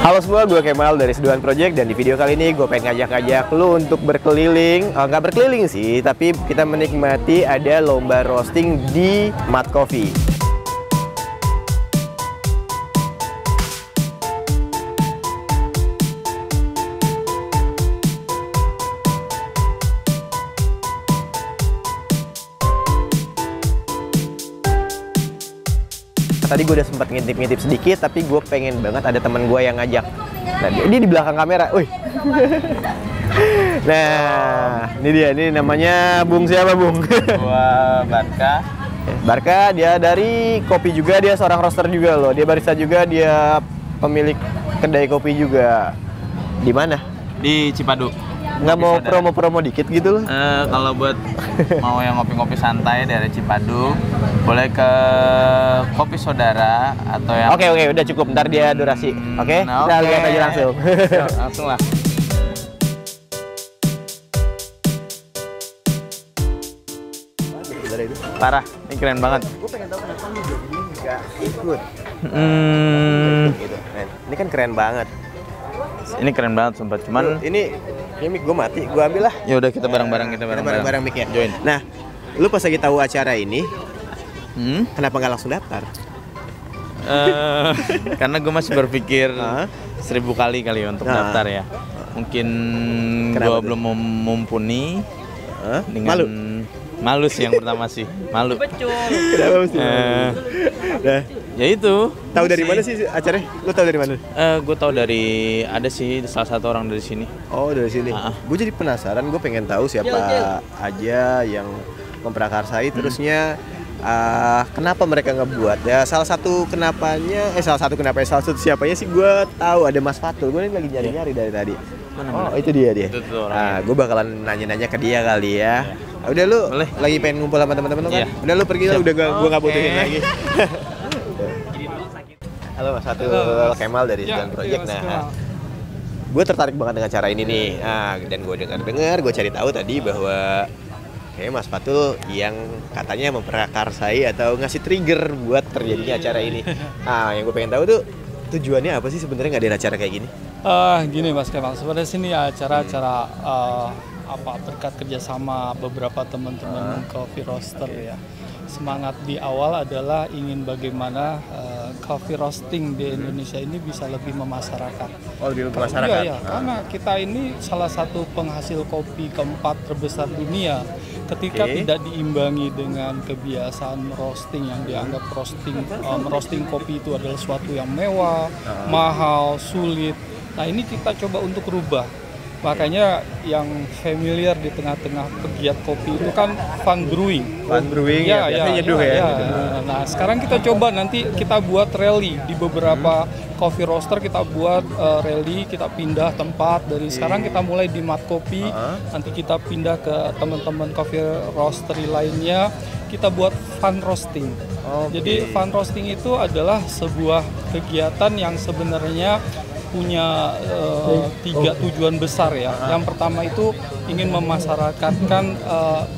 Halo semua, gue Kemal dari Seduhan Project, dan di video kali ini gue pengen ngajak-ngajak lu untuk berkeliling. Nggak berkeliling sih, tapi kita menikmati ada lomba roasting di Mat Coffee. Tadi gue udah sempat ngintip-ngintip sedikit, tapi gue pengen banget ada teman gue yang ngajak. Nah, dia di belakang kamera. Wih. Nah, ini dia. Ini namanya Bung siapa, Bung? Gua Barka. Barka, dia dari kopi juga, dia seorang roaster juga loh. Dia barista juga, dia pemilik kedai kopi juga. Di mana? Di Cipadu. Nggak mau promo-promo dikit gitu loh? Kalau buat mau yang ngopi-ngopi santai dari Cipadu, boleh ke Kopi Saudara atau yang... Oke, udah cukup. Ntar dia durasi. Oke? Nah, Kita lihat aja langsung. Langsung lah. Parah, ini keren banget. Gue pengen tahu kenapa lu jadi nggak ikut. Gitu. Ini kan keren banget. Ini keren banget sumpah, cuman Ini mic gue mati, gue ambil lah. ya udah kita bareng-bareng, kita bareng-bareng mic ya. Join. Nah, lu pas lagi tahu acara ini, kenapa nggak langsung daftar? Karena gue masih berpikir 1000 kali untuk daftar ya. Mungkin gue belum mumpuni dengan malu sih yang pertama sih, malu. Kenapa mesti malu? Nah, Ya itu. tahu dari mana sih acaranya? Lu tahu dari mana? Gue tahu dari ada sih salah satu orang dari sini. Oh, dari sini. Gue jadi penasaran, gue pengen tahu siapa aja yang memprakarsai, terusnya kenapa mereka ngebuat. Ya salah satu kenapanya siapanya sih gue tahu, ada Mas Fatul. Gue ini lagi nyari-nyari dari tadi. Oh, itu dia. Itu Nah, gue bakalan nanya-nanya ke dia kali ya. Udah lu lagi pengen ngumpul sama teman-teman lu kan? Udah lu pergi lah, udah gue nggak butuhin lagi. Halo Mas Fatul, Kemal dari Seduhan Project. Nah, gue tertarik banget dengan acara ini nih. Dan gue dengar, gue cari tahu tadi bahwa kayak Mas Fatul yang katanya memprakarsai atau ngasih trigger buat terjadinya acara ini. Yang gue pengen tahu tuh tujuannya apa sih sebenarnya ngadain acara kayak gini? Gini Mas Kemal, sebenarnya sini acara-acara berkat kerjasama beberapa teman-teman coffee roaster ya. Semangat di awal adalah ingin bagaimana coffee roasting di Indonesia ini bisa lebih memasyarakat. Oh, lebih masyarakat. Iya, karena kita ini salah satu penghasil kopi keempat terbesar dunia. Ketika tidak diimbangi dengan kebiasaan roasting yang dianggap merosting kopi itu adalah sesuatu yang mewah, mahal, sulit. Nah, ini kita coba untuk rubah. Makanya yang familiar di tengah-tengah pegiat kopi itu kan fun brewing. Fun brewing ya, biasanya nyeduh ya. Nah, sekarang kita coba nanti kita buat rally di beberapa coffee roaster, kita buat rally, kita pindah tempat dari sekarang kita mulai di Mat Coffee, nanti kita pindah ke teman-teman coffee roastery lainnya, kita buat fun roasting. Jadi fun roasting itu adalah sebuah kegiatan yang sebenarnya punya 3 tujuan besar ya. Yang pertama itu ingin memasyarakatkan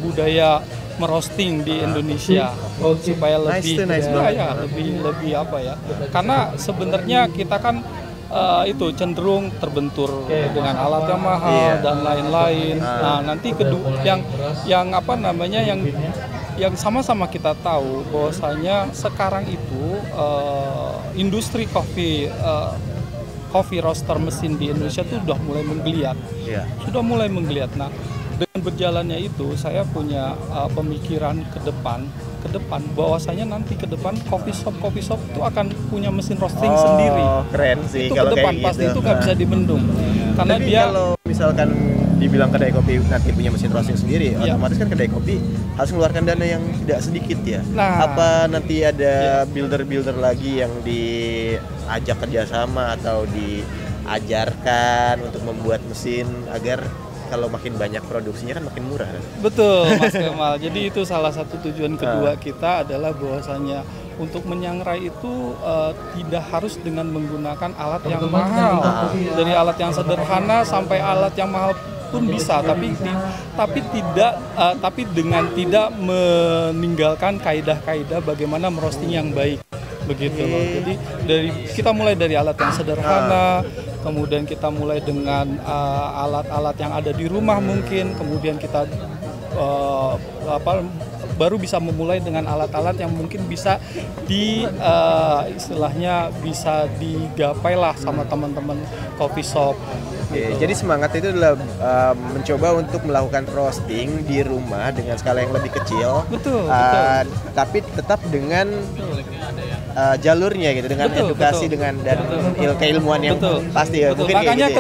budaya merosting di Indonesia supaya lebih lebih apa ya? Karena sebenarnya kita kan itu cenderung terbentur dengan alat yang mahal dan lain-lain. Nah, nanti kedua yang sama-sama kita tahu bahwasanya sekarang itu industri coffee roaster mesin di Indonesia itu sudah mulai menggeliat. Nah, dengan berjalannya itu saya punya pemikiran ke depan bahwasanya nanti ke depan coffee shop itu akan punya mesin roasting sendiri. Keren sih itu kalau ke depan kayak pasti gitu. Itu nggak bisa dibendung. Karena tapi dia kalau misalkan dibilang kedai kopi nanti punya mesin roasting sendiri, otomatis kan kedai kopi harus mengeluarkan dana yang tidak sedikit ya. Apa nanti ada builder lagi yang diajak kerjasama atau diajarkan untuk membuat mesin agar kalau makin banyak produksinya kan makin murah kan? Betul Mas Kemal. Jadi itu salah satu tujuan kedua kita adalah bahwasanya untuk menyangrai itu tidak harus dengan menggunakan alat yang mahal. Dari alat yang sederhana sampai alat yang mahal pun bisa, tapi dengan tidak meninggalkan kaidah-kaidah bagaimana merosting yang baik. begitu loh. Jadi kita mulai dari alat yang sederhana, kemudian kita mulai dengan alat-alat yang ada di rumah mungkin, kemudian kita baru bisa memulai dengan alat-alat yang mungkin bisa istilahnya bisa digapai lah sama teman-teman coffee shop. Jadi semangat itu adalah mencoba untuk melakukan roasting di rumah dengan skala yang lebih kecil. Betul. Tapi tetap dengan jalurnya gitu, dengan edukasi dan keilmuan yang pasti ya. Makanya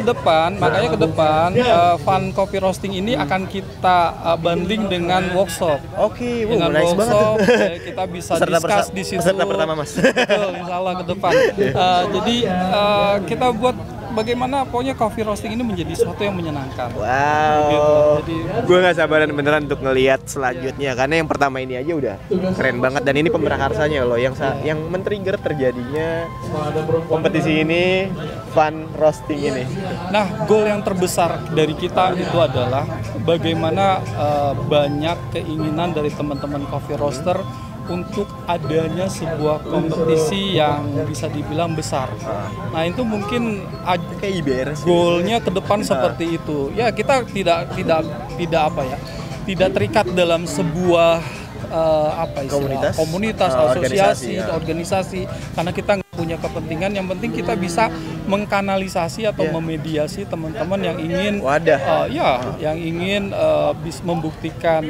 ke depan Fun Coffee Roasting ini akan kita bundling dengan workshop. Oke, dengan nice workshop banget. Kita bisa discuss di situ. Peserta pertama, Mas. Betul, insya Allah ke depan. Jadi kita buat bagaimana pokoknya coffee roasting ini menjadi sesuatu yang menyenangkan. Wow. Gitu. Jadi gue nggak sabaran beneran untuk ngelihat selanjutnya karena yang pertama ini aja udah keren banget dan ini pemberakarsanya loh yang men-trigger terjadinya kompetisi ini, Fun Roasting ini. Nah, goal yang terbesar dari kita itu adalah bagaimana banyak keinginan dari teman-teman coffee roaster untuk adanya sebuah kompetisi yang bisa dibilang besar. Nah, itu mungkin kayak IBR goalnya ke depan seperti itu. Ya, kita tidak terikat dalam sebuah komunitas, asosiasi, organisasi karena kita nggak punya kepentingan. Yang penting kita bisa mengkanalisasi atau memediasi teman-teman yang ingin yang ingin membuktikan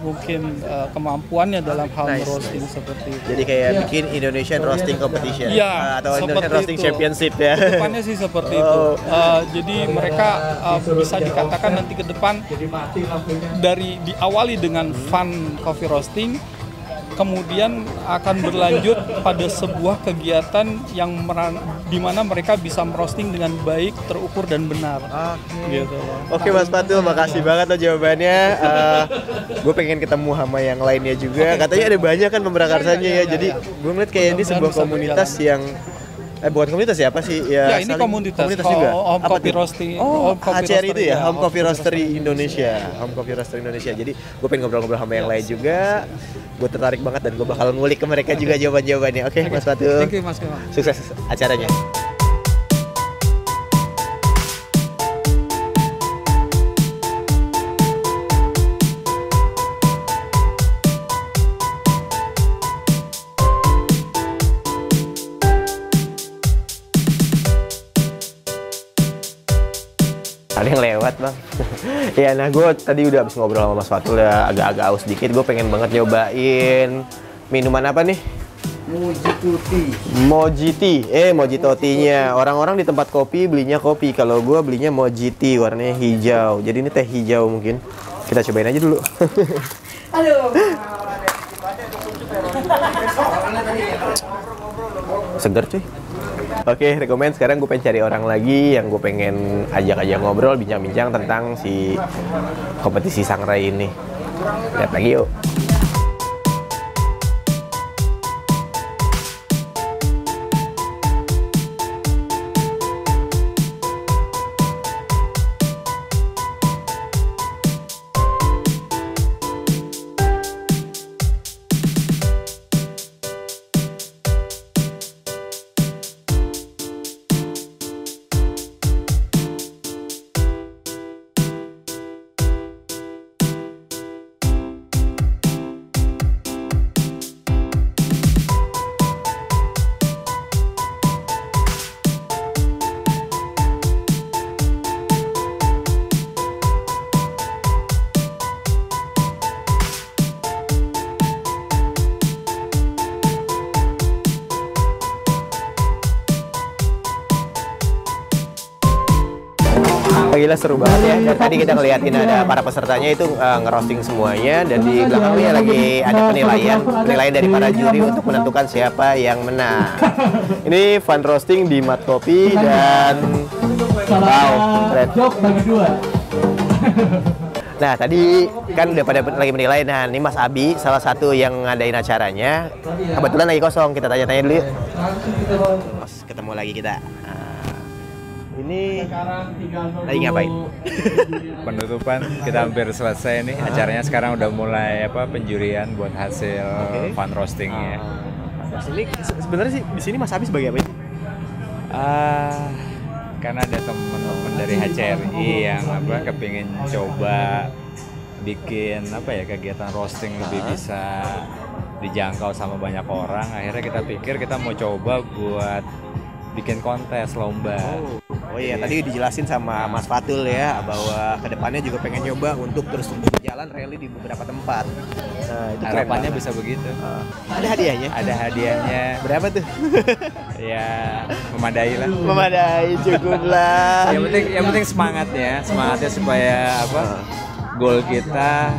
mungkin kemampuannya dalam hal roasting seperti itu. Jadi kayak bikin Indonesian Roasting Competition atau Indonesian Roasting Championship ya. Kedepannya sih seperti itu. Jadi mereka bisa dikatakan nanti ke depan diawali dengan Fun Coffee Roasting, kemudian akan berlanjut pada sebuah kegiatan yang di mana mereka bisa merosting dengan baik, terukur dan benar. Gitu. Oke Mas Fatul, makasih banget loh jawabannya. Gue pengen ketemu sama yang lainnya juga. Katanya ada banyak kan pemberakarsanya ya. Jadi gue ngeliat kayak ini sebuah komunitas yang bukan komunitas ya, apa sih? Ya ini komunitas juga. Home Coffee Roasting. HCR itu ya, Home Coffee Roastery Indonesia. Home Coffee Roastery Indonesia. Jadi gue pengen ngobrol-ngobrol sama yang lain juga. Gue tertarik banget dan gue bakal ngulik ke mereka juga jawaban-jawabannya. Oke, Mas Fatul. Thank you, Mas Kemal. Sukses acaranya. Ada yang lewat bang. Ya, nah gue tadi udah habis ngobrol sama Mas Fatul ya, agak-agak aus dikit. Gue pengen banget nyobain minuman apa nih? Mojito-nya. Orang-orang di tempat kopi belinya kopi, kalau gue belinya mojiti, warnanya hijau. Jadi ini teh hijau mungkin. Kita cobain aja dulu. Seger cuy. Oke, rekomend. Sekarang gue pengen cari orang lagi yang gue pengen ajak ngobrol, bincang-bincang tentang si kompetisi sangrai ini. Lihat lagi yuk. Gila seru banget ya. Dan tadi kita ngeliatin ada para pesertanya itu ngerosting semuanya, dan di belakangnya lagi ada penilaian dari para juri untuk menentukan siapa yang menang. Ini Fun Roasting di Mat Kopi dan keren. Nah tadi kan udah pada lagi menilai. Nah ini Mas Abi salah satu yang ngadain acaranya, kebetulan lagi kosong. Kita tanya-tanya dulu. Mas, ketemu lagi kita. Ini lagi ngapain? Penutupan, kita hampir selesai nih acaranya. Sekarang udah mulai penjurian buat hasil Fun Roastingnya. Ini sebenarnya sih di sini Mas Abi sebagai apa? Karena ada teman-teman dari HCRI yang kepingin coba bikin kegiatan roasting lebih bisa dijangkau sama banyak orang. Akhirnya kita pikir kita mau coba buat bikin kontes lomba. Oh iya, tadi dijelasin sama Mas Fatul ya bahwa kedepannya juga pengen nyoba untuk terus jalan rally di beberapa tempat. Nah, itu harapannya bisa begitu. Ada hadiahnya? Ada hadiahnya. Berapa tuh? Ya memadai lah. Memadai, cukup lah. Yang penting semangatnya supaya goal kita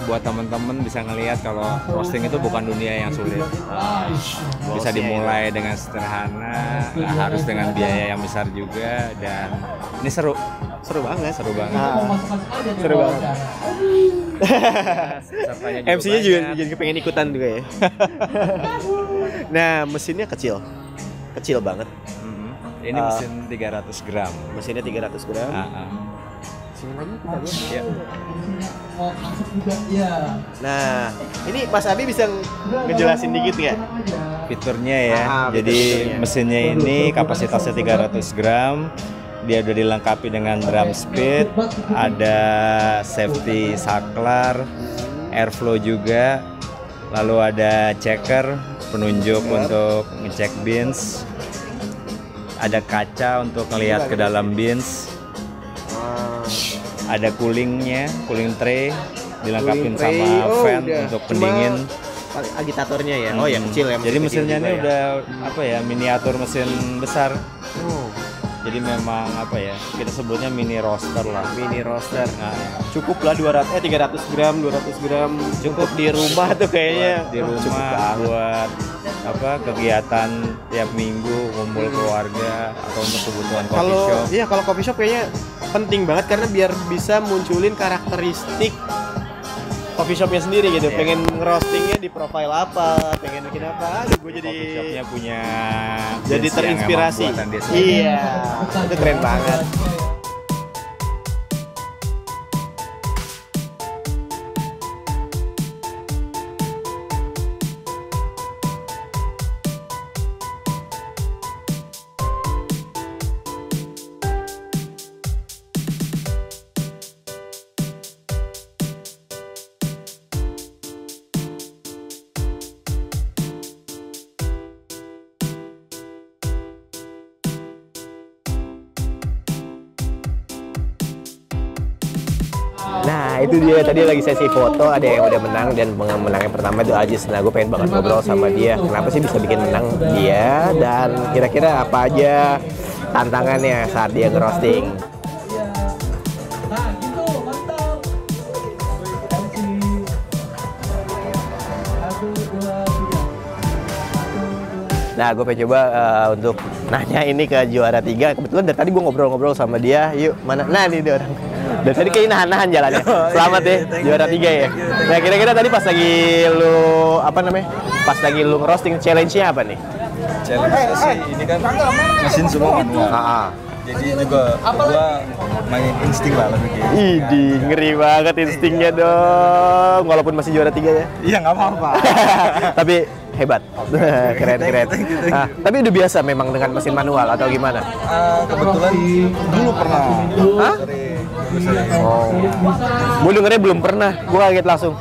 buat teman-teman bisa ngelihat kalau roasting itu bukan dunia yang sulit. Bisa dimulai dengan sederhana, harus dengan biaya yang besar juga, dan ini seru banget. Seru banget. MC-nya juga jadi kepengen ikutan juga ya. Nah, mesinnya kecil banget. Ini mesin 300 gram. Mesinnya 300 gram. Nah, ini Mas Abi bisa ngejelasin dikit nggak? Fiturnya ya. Jadi mesinnya ini kapasitasnya 300 gram. Dia udah dilengkapi dengan drum speed, ada safety saklar, airflow juga. Lalu ada checker, penunjuk untuk ngecek bins. Ada kaca untuk ngelihat ke dalam bins. Ada cooling tray dilengkapi sama fan untuk pendingin. Agitatornya ya. Oh ya, kecil ya. Jadi mesinnya ini udah miniatur mesin besar. Jadi memang kita sebutnya mini roaster lah. Mini roaster. Nah, cukup lah 300 gram cukup di rumah tuh kayaknya. Di rumah buat kegiatan tiap minggu, kumpul keluarga atau untuk kebutuhan coffee shop. Iya, kalau coffee shop kayaknya penting banget karena biar bisa munculin karakteristik coffee shopnya sendiri gitu. Pengen roastingnya di profile apa, pengen bikin apa. Gue jadi coffee shopnya punya jadi terinspirasi. Iya, itu keren banget. Nah, itu dia tadi lagi sesi foto, ada yang udah menang dan menang yang pertama itu Ajis. Nah, gue pengen banget ngobrol sama dia. Kenapa sih bisa bikin menang dia dan kira-kira apa aja tantangannya saat dia ngerosting. Nah, gue pengen coba untuk nanya ini ke juara 3. Kebetulan dari tadi gue ngobrol-ngobrol sama dia. Yuk, mana? Nah, ini dia orang. Dan tadi kayak nahan-nahan jalannya. Selamat ya, juara 3 ya. Nah, kira-kira tadi pas lagi lu pas lagi lu ngerosting, challenge-nya apa nih? Challenge-nya sih ini kan mesin semua manual. Jadi juga gua main insting lah lebih gitu. Idih, ngeri banget instingnya dong. Walaupun masih juara 3 ya. Iya, nggak apa-apa. Tapi hebat. Keren. Nah, tapi udah biasa memang dengan mesin manual atau gimana? Kebetulan dulu pernah. Hah? Oh, gue dengernya belum pernah, gue kaget langsung.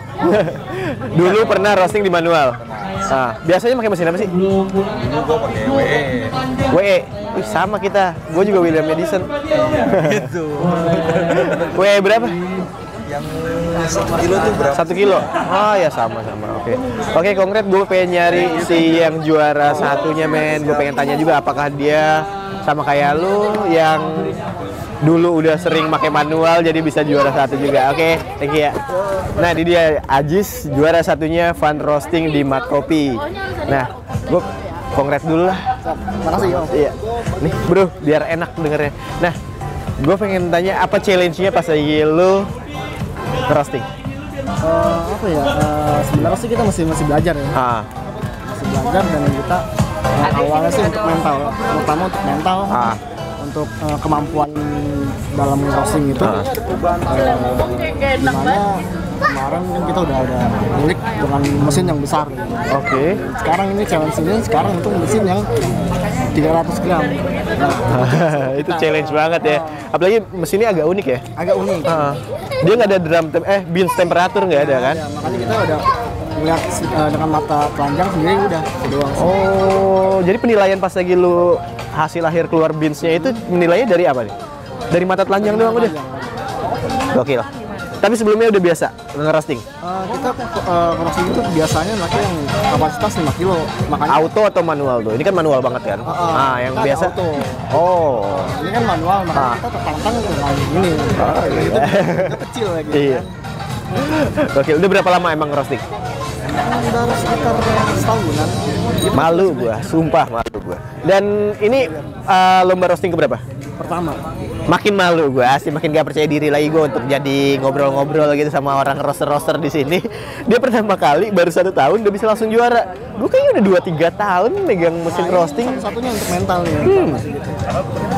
Dulu pernah roasting di manual. Nah, biasanya pakai mesin apa sih? Dulu gue pakai WE. WE, wih sama kita. Gue juga William Edison. Gitu. WE berapa? Yang 1 kilo tuh berapa? 1 kilo. Oh ya sama. Oke, konkret gue pengen nyari si yang juara satunya men. Gue pengen tanya juga apakah dia sama kayak lu yang dulu udah sering pakai manual jadi bisa juara 1 juga. Oke, thank you ya. Nah, ini dia Ajis juara satunya fun roasting di Mad Coffee. Nah, gue kongres dulu lah. Makasih Om. Iya. Nih bro, biar enak dengernya. Nah, gue pengen tanya apa challenge-nya pas lagi lu roasting? Sebenarnya sih kita masih belajar ya. Masih belajar dan kita awalnya sih untuk mental. Pertama untuk mental. Untuk kemampuan dalam roasting itu dimana kemarin kan kita udah ada milik dengan mesin yang besar. Oke. Sekarang ini challenge ini sekarang untuk mesin yang 300 gram. Nah, itu challenge banget ya. Apalagi mesinnya agak unik ya. Agak unik. Dia nggak ada beans temperatur nggak ada kan? Ya, makanya kita udah melihat dengan mata telanjang sendiri udah doang. Oh, jadi penilaian pas lagi lu hasil akhir keluar beansnya itu menilainya dari apa nih? Dari mata telanjang doang udah. Gokil. Tapi sebelumnya udah biasa ngerosting. Kita roasting itu biasanya pakai yang kapasitas 5 kilo. Makanya auto atau manual tuh? Ini kan manual banget kan? Yang biasa. Auto. Oh. Ini kan manual, makanya kita tertantang dengan ini. Itu kecil lagi. Iya. Oke, udah berapa lama emang roasting? Udah sekitar setahunan. Malu gua, sumpah malu gua. Dan ini lomba roasting keberapa? Pertama. Makin malu gue, asli makin gak percaya diri lagi gue untuk jadi ngobrol-ngobrol gitu sama orang roster-roster di sini. Dia pertama kali baru 1 tahun udah bisa langsung juara. Gue kayaknya udah 2-3 tahun megang mesin roasting. Satunya untuk mental nih.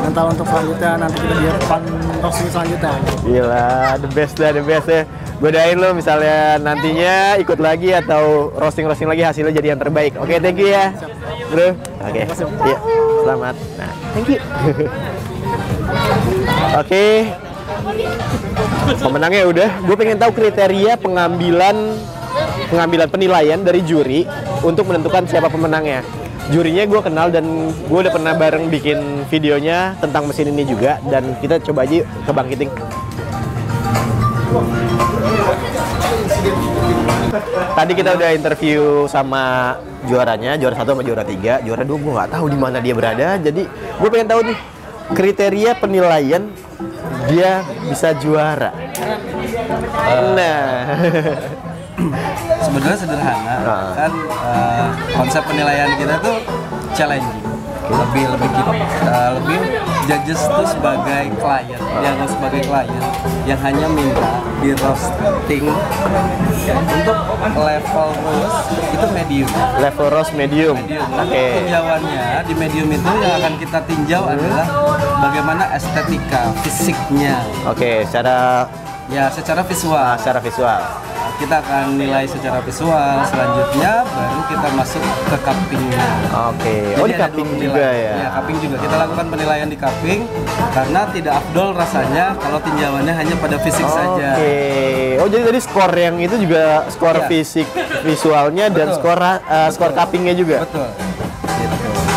Mental untuk selanjutnya nanti kita biar fun roasting selanjutnya. Gila, the best ya. Gue doain lo misalnya nantinya ikut lagi atau roasting lagi hasilnya jadi yang terbaik. Oke, thank you ya, bro. Oke, iya, selamat. Nah, thank you. Oke, pemenangnya udah. Gue pengen tahu kriteria pengambilan penilaian dari juri untuk menentukan siapa pemenangnya. Jurinya gue kenal dan gue udah pernah bareng bikin videonya tentang mesin ini juga. Dan kita coba aja ke Bangkiting. Tadi kita udah interview sama juaranya, juara 1 sama juara 3. Juara 2 gue nggak tahu di mana dia berada. Jadi gue pengen tahu nih kriteria penilaian dia bisa juara. Nah, sebenarnya sederhana kan, konsep penilaian kita tuh challenging. Lebih judges itu sebagai klien, dianggap sebagai klien yang hanya minta di roasting untuk level roast itu medium. Level roast medium. Oke. Tinjauannya di medium itu yang akan kita tinjau adalah bagaimana estetika fisiknya. Oke, secara visual. Secara visual. Kita akan nilai secara visual, selanjutnya baru kita masuk ke cuppingnya. Oke. Oh, di cupping juga ya? Ya, cupping juga. Kita lakukan penilaian di cupping karena tidak afdol rasanya kalau tinjauannya hanya pada fisik saja. Oke. Oh, jadi tadi skor yang itu juga skor fisik visualnya dan skor cuppingnya juga? Betul.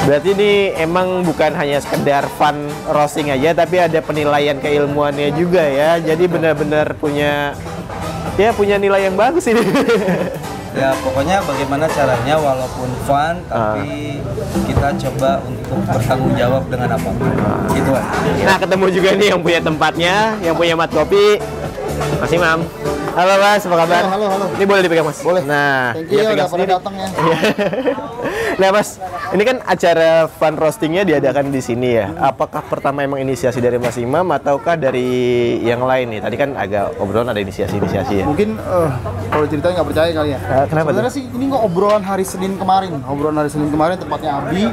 Berarti ini emang bukan hanya sekedar fun roasting aja, tapi ada penilaian keilmuannya juga ya. Jadi benar-benar punya nilai yang bagus ini. Ya pokoknya bagaimana caranya walaupun fun tapi kita coba untuk bertanggung jawab dengan apapun. Gitu kan. Nah, ketemu juga nih yang punya tempatnya, yang punya mat kopi. Mas Imam. Halo Mas, apa kabar? Halo. Ini boleh dipegang Mas? Boleh. Nah, thank you udah pada datang ya. Nah Mas, ini kan acara fun roastingnya diadakan di sini ya. Apakah pertama emang inisiasi dari Mas Imam ataukah dari yang lain nih? Tadi kan agak obrolan ada inisiasi ya. Mungkin kalau ceritanya nggak percaya kali ya. Kenapa? Sebenarnya sih ini nggak obrolan hari Senin kemarin. Tempatnya Abi.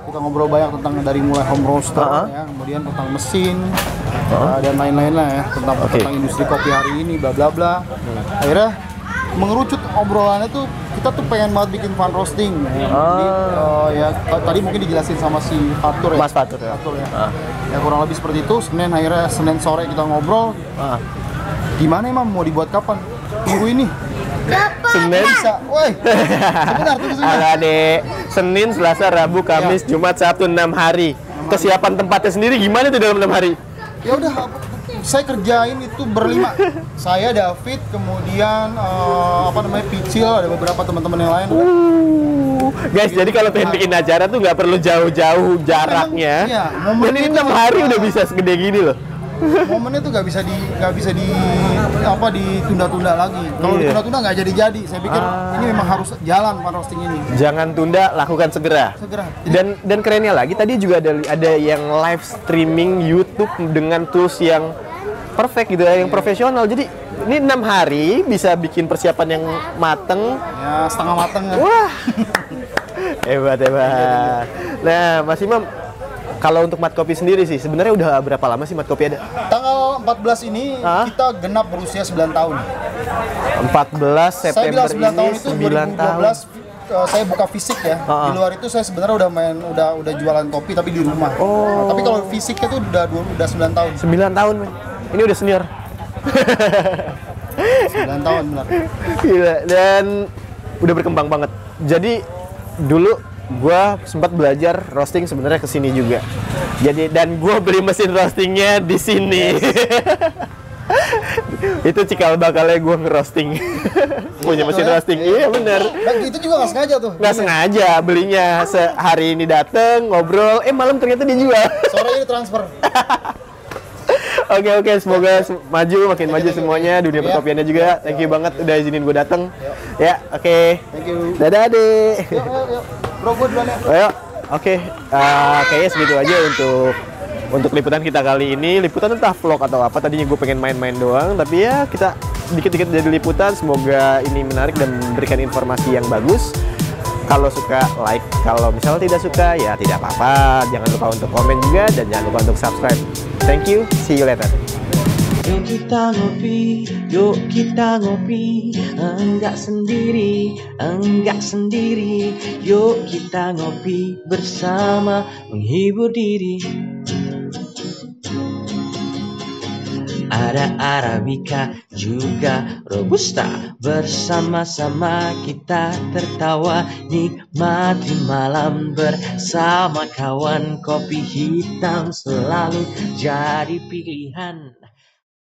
Kita ngobrol banyak tentang dari mulai home roaster ya, kemudian tentang mesin dan lain-lain lah ya, tentang industri kopi hari ini bla bla bla. Akhirnya mengerucut obrolannya tuh kita tuh pengen banget bikin fun roasting. Jadi, ya tadi mungkin dijelasin sama si Fatur ya. Mas Fatur ya. Ya kurang lebih seperti itu. Senin sore kita ngobrol. Gimana emang mau dibuat kapan? Minggu ini. Senin bisa. Woi. Sebentar. Halo Dek. Senin, Selasa, Rabu, Kamis, Jumat, Sabtu 6 hari. Kesiapan tempatnya sendiri gimana tuh dalam 6 hari? Ya udah, saya kerjain itu berlima. Saya, David, kemudian Picil, ada beberapa teman-teman yang lain. Guys, jadi kalau pengen bikin acara tuh nggak perlu jauh-jauh jaraknya. Iya, dan ini 6 hari udah bisa segede gini loh. Momennya tuh nggak bisa ditunda-tunda lagi. Kalau ditunda-tunda nggak jadi. Saya pikir ini memang harus jalan fun roasting ini. Jangan tunda, lakukan segera. Dan kerennya lagi tadi juga ada yang live streaming YouTube dengan tools yang perfect gitu ya, yang profesional. Jadi ini 6 hari bisa bikin persiapan yang mateng. Ya, setengah mateng ya. Wah. Hebat. Nah, Mas Imam, kalau untuk mat kopi sendiri sih, sebenarnya udah berapa lama sih mat kopi ada? Tanggal tanggal 14 ini kita genap berusia 9 tahun. 14 September saya bilang 9 tahun ini itu 9 tahun. 2012 saya buka fisik ya. Di luar itu saya sebenarnya udah jualan kopi tapi di rumah. Nah, tapi kalau fisiknya tuh udah 9 tahun. 9 tahun, men. Ini udah senior. 9 tahun benar. Gila, dan udah berkembang banget. Jadi dulu gua sempat belajar roasting sebenarnya ke sini juga. Jadi dan gua beli mesin roastingnya di sini. Itu cikal bakalnya gue ngerosting. Punya mesin roasting. Iya bener. Dan itu juga nggak sengaja tuh. Nggak sengaja belinya. Sehari ini dateng ngobrol, malam ternyata dijual. Sore ini transfer. Oke, semoga maju, makin maju semuanya, dunia perkopiannya juga. Thank you banget udah izinin gue dateng. Ya, oke. Thank you. Dadah, Dek. Yuk. Bro, gue duluan ya. Ayo. Oke, kayaknya segitu aja untuk liputan kita kali ini. Liputan entah vlog atau apa, tadinya gue pengen main-main doang, tapi ya kita dikit-dikit jadi liputan. Semoga ini menarik dan memberikan informasi yang bagus. Kalau suka like, kalau misalnya tidak suka ya tidak apa-apa. Jangan lupa untuk komen juga dan jangan lupa untuk subscribe. Thank you, see you later. Yuk kita ngopi, enggak sendiri. Yuk kita ngopi bersama, menghibur diri. Ada Arabica juga Robusta, bersama-sama kita tertawa, nikmati malam bersama kawan. Kopi hitam selalu jadi pilihan.